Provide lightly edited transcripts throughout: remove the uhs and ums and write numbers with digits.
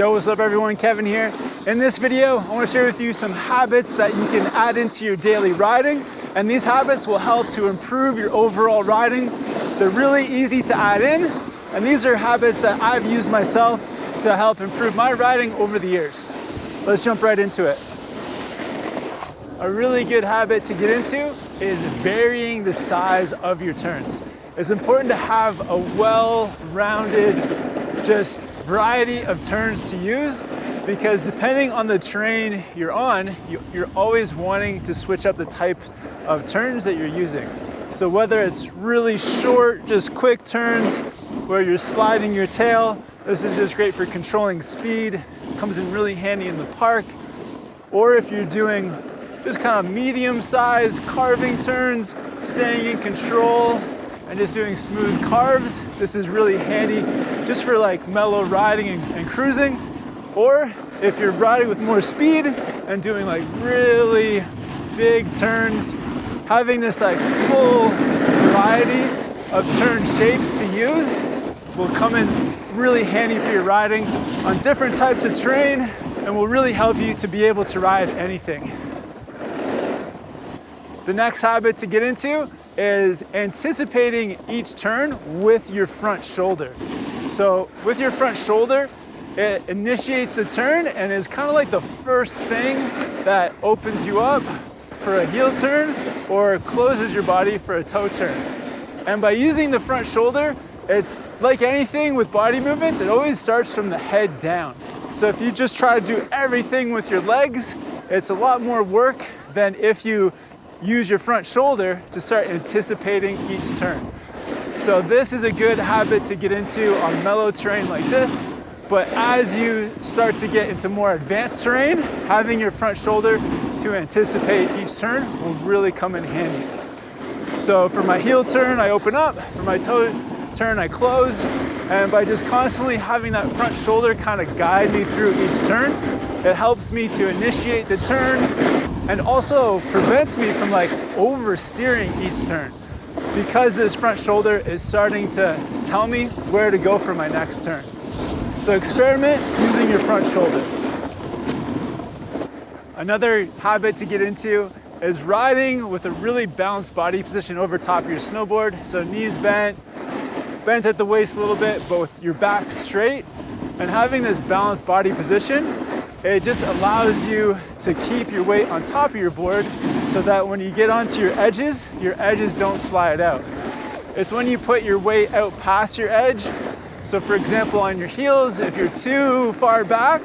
Yo, what's up everyone, Kevin here. In this video, I want to share with you some habits that you can add into your daily riding, and these habits will help to improve your overall riding. They're really easy to add in, and these are habits that I've used myself to help improve my riding over the years. Let's jump right into it. A really good habit to get into is varying the size of your turns. It's important to have a well-rounded, just variety of turns to use, because depending on the terrain you're on, you're always wanting to switch up the types of turns that you're using. So whether it's really short, just quick turns where you're sliding your tail, this is just great for controlling speed, comes in really handy in the park. Or if you're doing just kind of medium-sized carving turns, staying in control and just doing smooth carves, this is really handy just for like mellow riding and cruising. Or if you're riding with more speed and doing like really big turns, having this like full variety of turn shapes to use will come in really handy for your riding on different types of terrain and will really help you to be able to ride anything. The next habit to get into is anticipating each turn with your front shoulder. So with your front shoulder, it initiates the turn and is kind of like the first thing that opens you up for a heel turn or closes your body for a toe turn. And by using the front shoulder, it's like anything with body movements, it always starts from the head down. So if you just try to do everything with your legs, it's a lot more work than if you use your front shoulder to start anticipating each turn. So this is a good habit to get into on mellow terrain like this, but as you start to get into more advanced terrain, having your front shoulder to anticipate each turn will really come in handy. So for my heel turn, I open up, for my toe turn, I close, and by just constantly having that front shoulder kind of guide me through each turn, it helps me to initiate the turn and also prevents me from like oversteering each turn, because this front shoulder is starting to tell me where to go for my next turn. So experiment using your front shoulder. Another habit to get into is riding with a really balanced body position over top of your snowboard. So knees bent at the waist a little bit, but with your back straight. And having this balanced body position, it just allows you to keep your weight on top of your board so that when you get onto your edges don't slide out. It's when you put your weight out past your edge. So for example, on your heels, if you're too far back,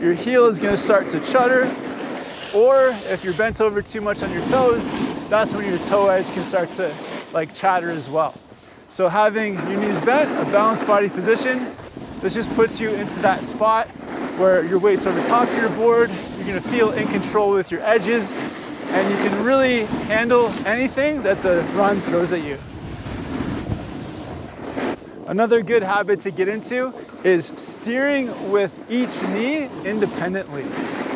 your heel is gonna start to chutter. Or if you're bent over too much on your toes, that's when your toe edge can start to like chatter as well. So having your knees bent, a balanced body position, this just puts you into that spot where your weight's over top of your board, you're gonna feel in control with your edges, and you can really handle anything that the run throws at you. Another good habit to get into is steering with each knee independently.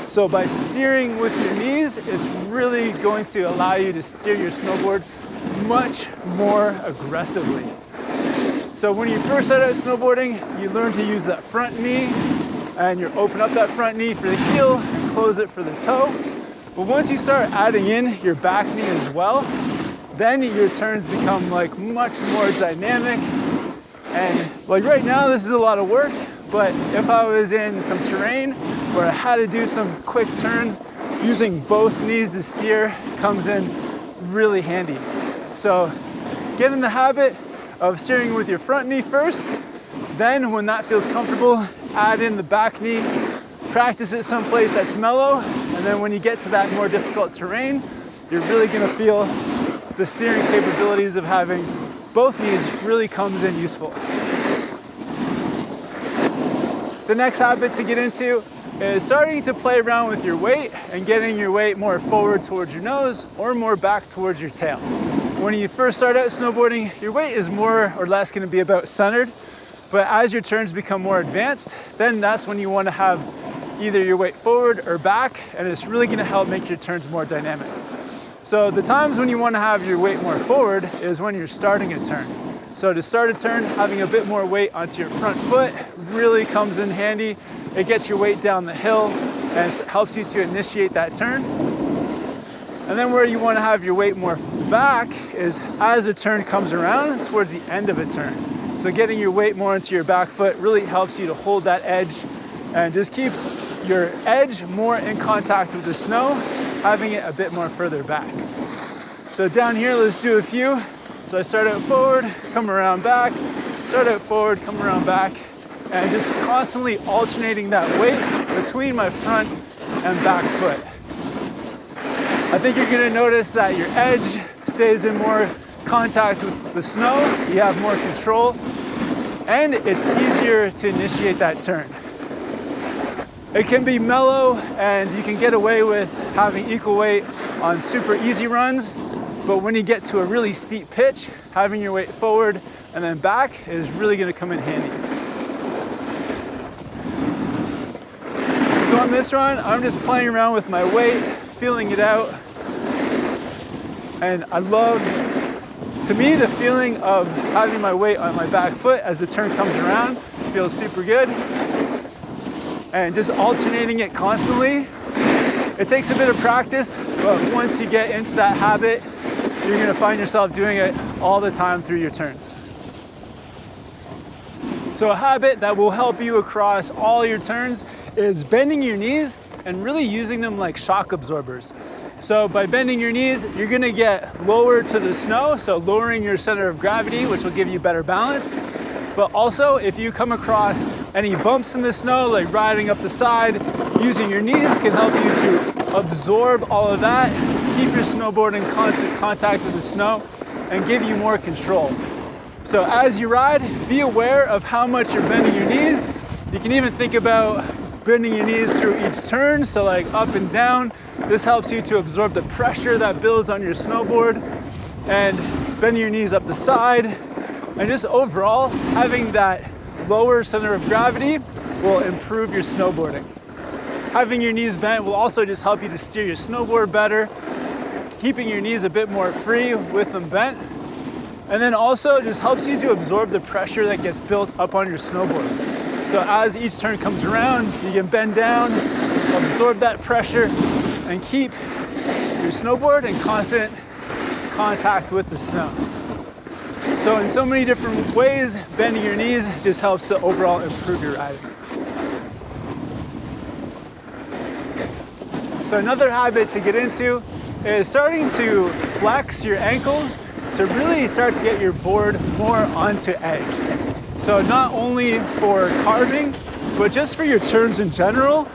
So by steering with your knees, it's really going to allow you to steer your snowboard much more aggressively. So when you first start out snowboarding, you learn to use that front knee, and you open up that front knee for the heel and close it for the toe. But once you start adding in your back knee as well, then your turns become like much more dynamic. And like right now, this is a lot of work, but if I was in some terrain where I had to do some quick turns, using both knees to steer comes in really handy. So get in the habit of steering with your front knee first. Then when that feels comfortable, add in the back knee, practice it someplace that's mellow, and then when you get to that more difficult terrain, you're really gonna feel the steering capabilities of having both knees really comes in useful. The next habit to get into is starting to play around with your weight and getting your weight more forward towards your nose or more back towards your tail. When you first start out snowboarding, your weight is more or less gonna be about centered, but as your turns become more advanced, then that's when you wanna have either your weight forward or back, and it's really gonna help make your turns more dynamic. So the times when you wanna have your weight more forward is when you're starting a turn. So to start a turn, having a bit more weight onto your front foot really comes in handy. It gets your weight down the hill and helps you to initiate that turn. And then where you want to have your weight more back is as a turn comes around towards the end of a turn. So getting your weight more into your back foot really helps you to hold that edge and just keeps your edge more in contact with the snow, having it a bit more further back. So down here, let's do a few. So I start out forward, come around back, start out forward, come around back, and just constantly alternating that weight between my front and back foot. I think you're gonna notice that your edge stays in more contact with the snow, you have more control, and it's easier to initiate that turn. It can be mellow and you can get away with having equal weight on super easy runs, but when you get to a really steep pitch, having your weight forward and then back is really gonna come in handy. So on this run, I'm just playing around with my weight, feeling it out. And I love, to me, the feeling of having my weight on my back foot as the turn comes around feels super good. And just alternating it constantly. It takes a bit of practice, but once you get into that habit, you're gonna find yourself doing it all the time through your turns. So a habit that will help you across all your turns is bending your knees and really using them like shock absorbers. So by bending your knees, you're gonna get lower to the snow, so lowering your center of gravity, which will give you better balance. But also, if you come across any bumps in the snow, like riding up the side, using your knees can help you to absorb all of that, keep your snowboard in constant contact with the snow, and give you more control. So as you ride, be aware of how much you're bending your knees. You can even think about bending your knees through each turn, so like up and down. This helps you to absorb the pressure that builds on your snowboard, and bending your knees up the side. And just overall, having that lower center of gravity will improve your snowboarding. Having your knees bent will also just help you to steer your snowboard better, keeping your knees a bit more free with them bent. And then also just helps you to absorb the pressure that gets built up on your snowboard. So as each turn comes around, you can bend down, absorb that pressure, and keep your snowboard in constant contact with the snow. So in so many different ways, bending your knees just helps to overall improve your riding. So another habit to get into is starting to flex your ankles to really start to get your board more onto edge. So not only for carving, but just for your turns in general,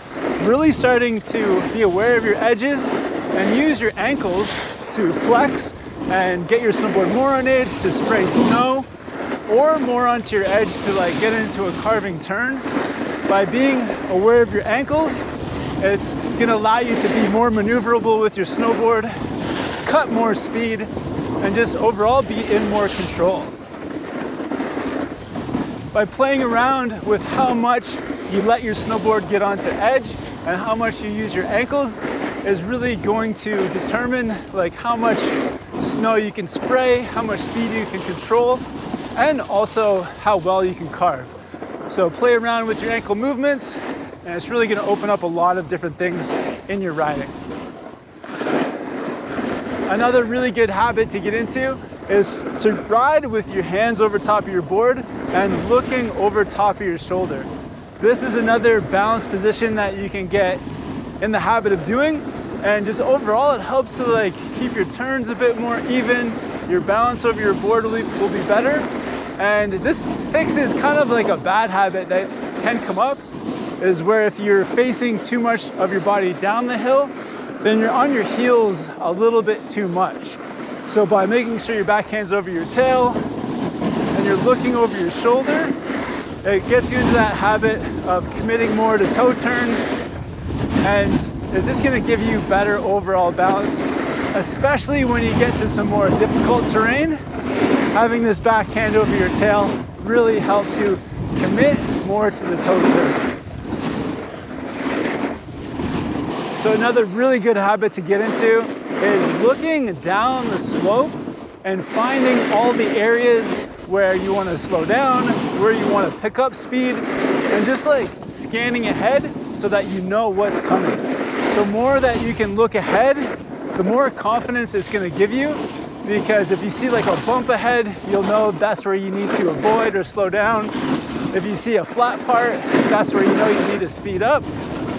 really starting to be aware of your edges and use your ankles to flex and get your snowboard more on edge to spray snow, or more onto your edge to like get into a carving turn. By being aware of your ankles, it's gonna allow you to be more maneuverable with your snowboard, cut more speed, and just overall be in more control. By playing around with how much you let your snowboard get onto edge and how much you use your ankles is really going to determine like how much snow you can spray, how much speed you can control, and also how well you can carve. So play around with your ankle movements, and it's really going to open up a lot of different things in your riding. Another really good habit to get into is to ride with your hands over top of your board and looking over top of your shoulder. This is another balanced position that you can get in the habit of doing, and just overall it helps to like keep your turns a bit more even, your balance over your board will be better. And this fixes kind of like a bad habit that can come up, is where if you're facing too much of your body down the hill, then you're on your heels a little bit too much. So by making sure your backhand's over your tail and you're looking over your shoulder, it gets you into that habit of committing more to toe turns, and it's just gonna give you better overall balance, especially when you get to some more difficult terrain. Having this backhand over your tail really helps you commit more to the toe turn. So another really good habit to get into is looking down the slope and finding all the areas where you want to slow down, where you want to pick up speed, and just like scanning ahead so that you know what's coming. The more that you can look ahead, the more confidence it's going to give you, because if you see like a bump ahead, you'll know that's where you need to avoid or slow down. If you see a flat part, that's where you know you need to speed up.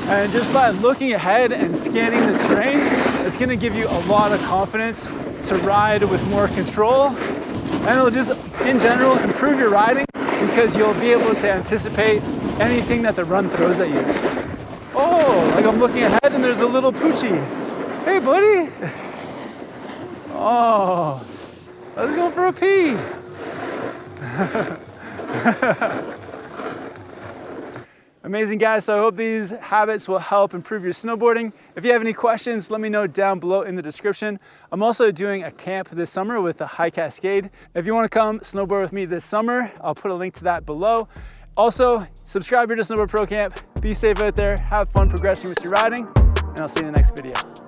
And just by looking ahead and scanning the terrain, it's going to give you a lot of confidence to ride with more control. And it'll just, in general, improve your riding because you'll be able to anticipate anything that the run throws at you. Oh, like I'm looking ahead and there's a little poochie. Hey, buddy. Oh, let's go for a pee. Amazing, guys. So I hope these habits will help improve your snowboarding. If you have any questions, let me know down below in the description. I'm also doing a camp this summer with the High Cascade. If you want to come snowboard with me this summer, I'll put a link to that below. Also, subscribe here to Snowboard Pro Camp. Be safe out there, have fun progressing with your riding, and I'll see you in the next video.